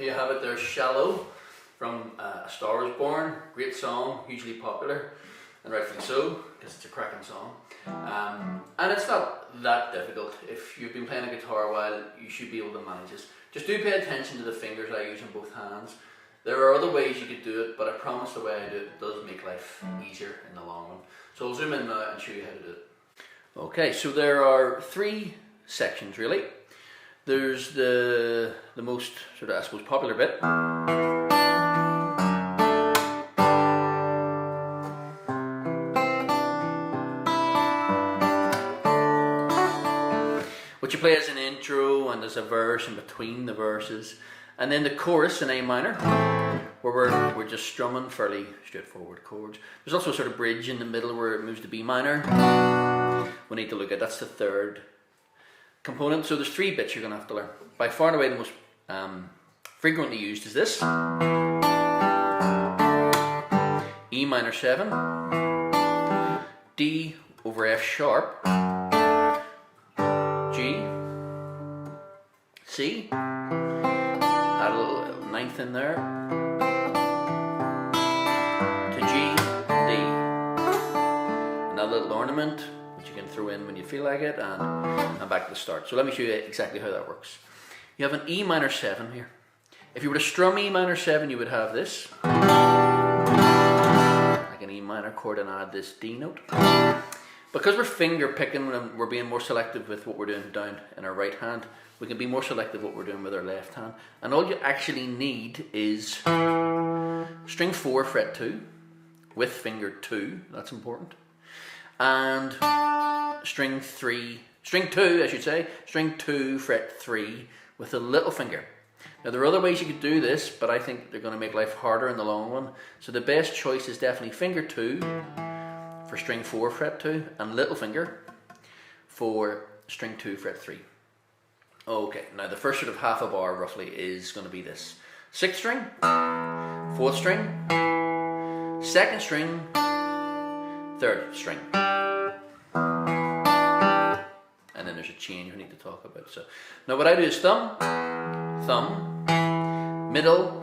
you have it there, Shallow from A Star Is Born. Great song, hugely popular, and rightfully so, because it's a cracking song. And it's not that difficult. If you've been playing a guitar a while, you should be able to manage this. Just do pay attention to the fingers I use in both hands. There are other ways you could do it, but I promise the way I do it does make life easier in the long run. So I'll zoom in now and show you how to do it. Okay, so there are 3 sections really. There's the most sort of, I suppose, popular bit. Which you play as an intro and as a verse in between the verses. And then the chorus in A minor, where we're just strumming fairly straightforward chords. There's also a sort of bridge in the middle where it moves to B minor. We need to look at, that's the 3rd component. So there's 3 bits you're going to have to learn. By far and away the most frequently used is this. E minor 7, D over F sharp, G, C, add a little 9th in there, to G, D, another little ornament which you can throw in when you feel like it, and back to the start. So let me show you exactly how that works. You have an E minor 7 here. If you were to strum E minor 7, you would have this, like an E minor chord, and add this D note. Because we're finger picking and we're being more selective with what we're doing down in our right hand, we can be more selective what we're doing with our left hand. And all you actually need is string 4 fret 2 with finger 2, that's important, and string 2 fret 3 with a little finger. Now there are other ways you could do this, but I think they're going to make life harder in the long run. So the best choice is definitely finger 2 for string 4 fret 2 and little finger for string 2 fret 3. Okay, now the first sort of half a bar roughly is going to be this: 6th string, 4th string, 2nd string, 3rd string. And then there's a change we need to talk about. So now what I do is thumb, thumb, middle,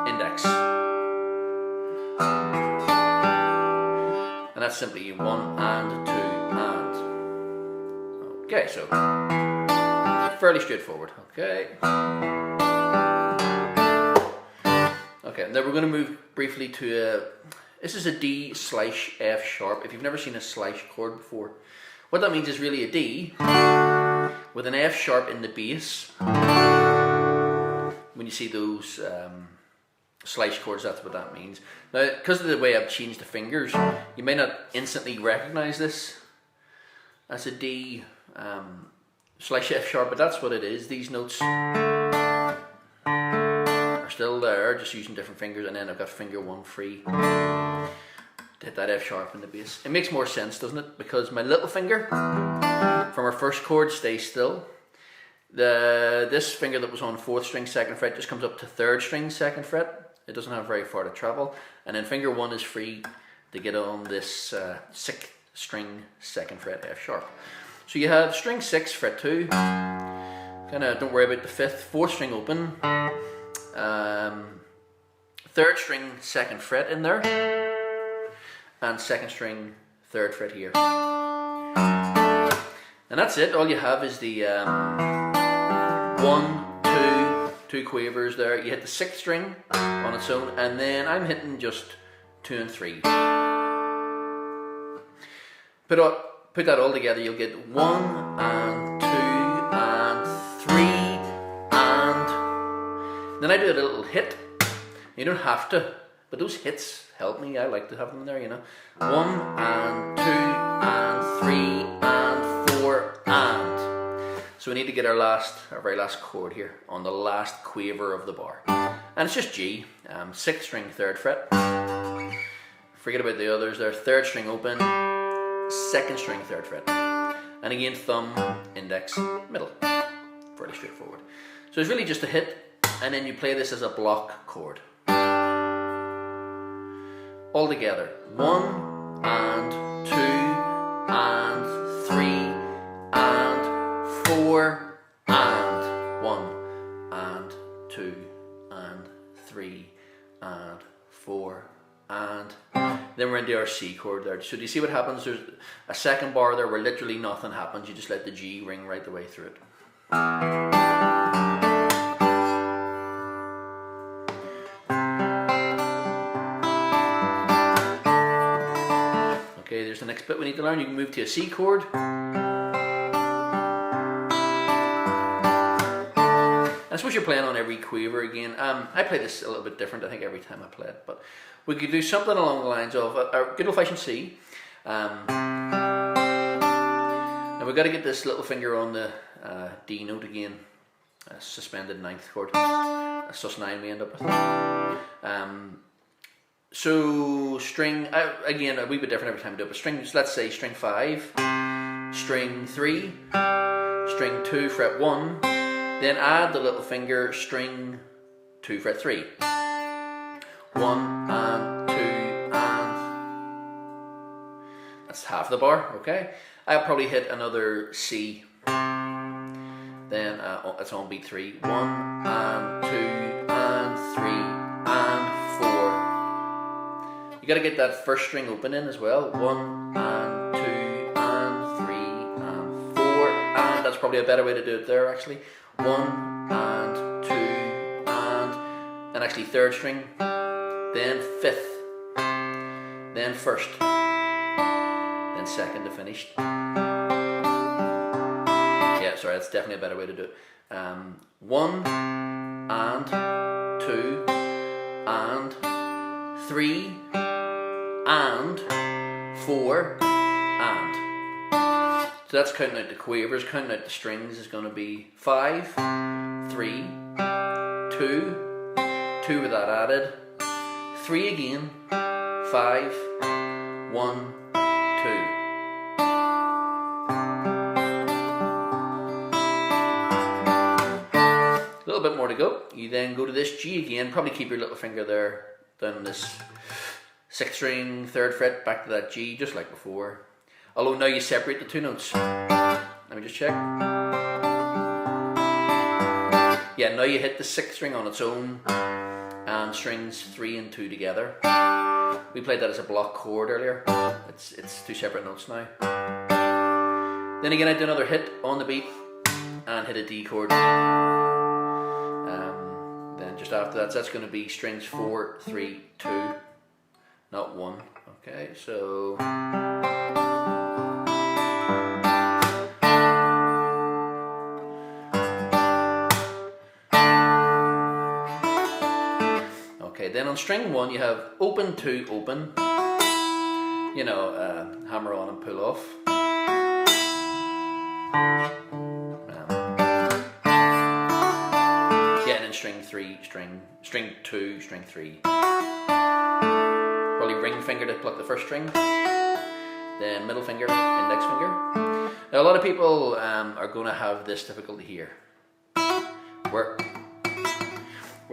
index. And that's simply 1 and 2 and. Okay, so fairly straightforward. Okay. Okay, now we're going to move briefly to this is a D slash F sharp. If you've never seen a slash chord before, what that means is really a D with an F sharp in the bass. When you see those slash chords, that's what that means. Now, because of the way I've changed the fingers, you may not instantly recognize this as a D slash F sharp, but that's what it is. These notes are still there, just using different fingers, and then I've got finger 1 free to hit that F sharp in the bass. It makes more sense, doesn't it? Because my little finger from our first chord stays still. This finger that was on 4th string 2nd fret just comes up to 3rd string 2nd fret. It doesn't have very far to travel, and then finger 1 is free to get on this 6th string 2nd fret F sharp. So you have string 6 fret 2, kind of don't worry about the 5th, 4th string open, 3rd string 2nd fret in there, and 2nd string 3rd fret here. And that's it. All you have is the 1, 2 quavers there. You hit the 6th string on its own, and then I'm hitting just 2 and 3. Put that all together, you'll get 1 and 2 and 3 and then I do a little hit. You don't have to, but those hits help me. I like to have them there, you know. 1 and 2 and 3 and 4 and. So we need to get our very last chord here on the last quaver of the bar, and it's just G, 6th string 3rd fret. Forget about the others there. 3rd string open, 2nd string 3rd fret, and again thumb, index, middle. Fairly straightforward. So it's really just a hit, and then you play this as a block chord. All together, 1 and 2 and 3 and 4 and 1 and 2 and 3 and 4 and then we're into our C chord there. So do you see what happens? There's a second bar there where literally nothing happens. You just let the G ring right the way through it. Okay, there's the next bit we need to learn. You can move to a C chord. I suppose you're playing on every quaver again. I play this a little bit different, I think, every time I play it, but we could do something along the lines of a good old-fashioned C. Now we've got to get this little finger on the D note again, suspended ninth chord, sus9 we end up with. So string, again, a wee bit different every time we do it, but strings, let's say string 5, string 3, string 2, fret 1, then add the little finger, string 2, fret 3. 1 and 2 and... That's half the bar, okay? I'll probably hit another C. Then it's on beat 3. 1 and 2 and 3 and 4. You gotta get that first string open in as well. 1 and 2 and 3 and 4. And that's probably a better way to do it there actually. 1 and 2 and actually third string, then fifth, then first, then second to finish. Yeah, sorry, that's definitely a better way to do it. 1 and 2 and 3 and 4 and. So that's counting out the quavers. Counting out the strings is going to be 5, 3, 2, 2 with that added, 3 again, 5, 1, 2. A little bit more to go. You then go to this G again. Probably keep your little finger there down this 6th string, 3rd fret, back to that G, just like before. Although now you separate the two notes. Let me just check. Yeah, now you hit the 6th string on its own and strings 3 and 2 together. We played that as a block chord earlier. It's two separate notes now. Then again I do another hit on the beat and hit a D chord. Then just after that, that's going to be strings 4, 3, 2, not 1. Okay, so... Then on string 1 you have open, 2, open, you know, hammer on and pull off. Yeah, and then string 3, string 2, string 3. Probably ring finger to pluck the first string, then middle finger, index finger. Now a lot of people are going to have this difficulty here, where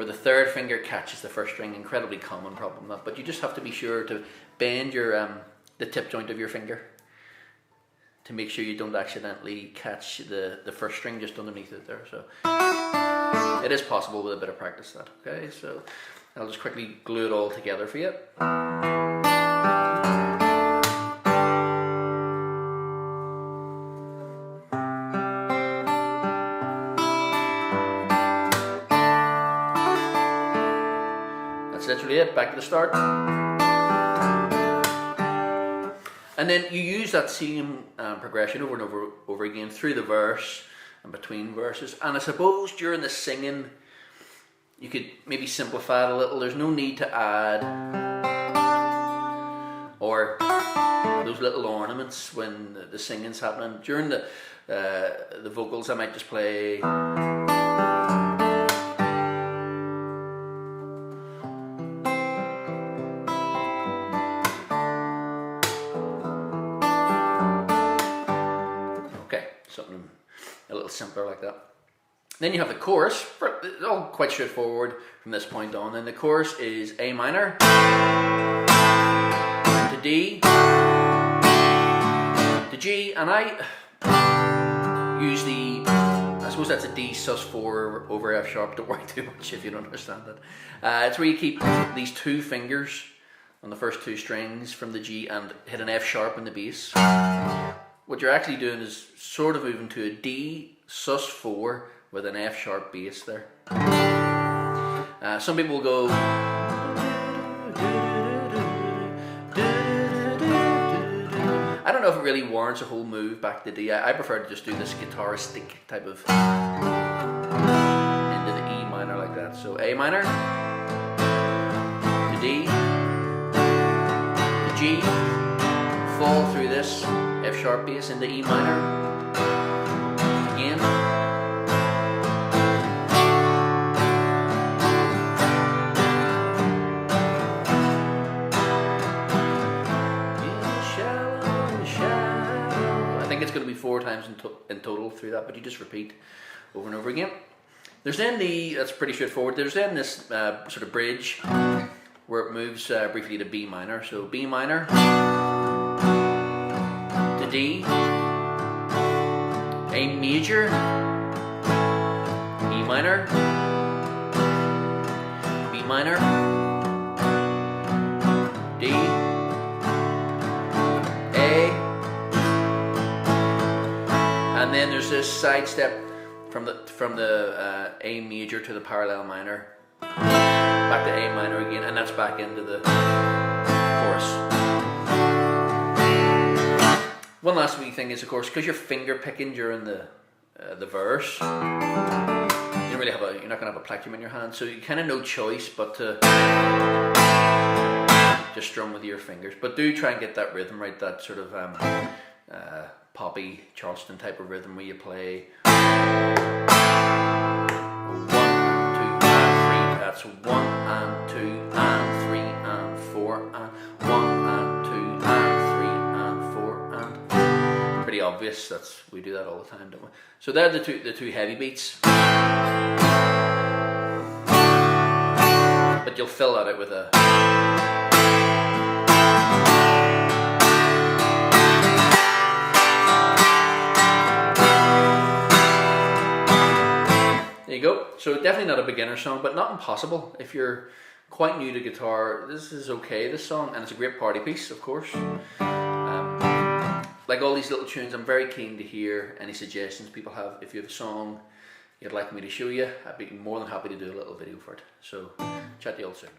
the 3rd finger catches the first string. Incredibly common problem that, but you just have to be sure to bend your the tip joint of your finger to make sure you don't accidentally catch the first string just underneath it there. So it is possible with a bit of practice that. Okay, so I'll just quickly glue it all together for you. Literally it, back to the start. And then you use that same progression over and over again through the verse and between verses. And I suppose during the singing you could maybe simplify it a little. There's no need to add or those little ornaments when the singing's happening. During the vocals I might just play something a little simpler like that. Then you have the chorus. It's all quite straightforward from this point on. And the chorus is A minor to D to G, and I use the suppose that's a D sus4 over F sharp. Don't worry too much if you don't understand that. It's where you keep these two fingers on the first two strings from the G and hit an F sharp in the bass. What you're actually doing is sort of moving to a D sus4 with an F sharp bass there. Some people will go. I don't know if it really warrants a whole move back to D. I prefer to just do this guitaristic type of into the E minor like that. So A minor to D to G, fall through this F sharp bass into E minor again. I think it's going to be 4 times in total through that, but you just repeat over and over again. There's then that's pretty straightforward. There's then this sort of bridge where it moves briefly to B minor. So B minor to D, A major, E minor, B minor, D, A, and then there's this side step from the A major to the parallel minor, back to A minor again, and that's back into the chorus. One last wee thing is, of course, because you're finger picking during the verse, you're not going to have a plectrum in your hand, so you kind of no choice but to just strum with your fingers. But do try and get that rhythm right, that sort of poppy Charleston type of rhythm where you play 1, 2 and 3. That's 1 and 2 and 3 and 4 and 1 and 2 and 3 and 4 and. Pretty obvious. We do that all the time, don't we? So they're the two heavy beats. But you'll fill that out with a. There you go. So definitely not a beginner song, but not impossible. If you're quite new to guitar, this is okay, this song, and it's a great party piece, of course. Like all these little tunes, I'm very keen to hear any suggestions people have. If you have a song you'd like me to show you, I'd be more than happy to do a little video for it. So, chat to you all soon.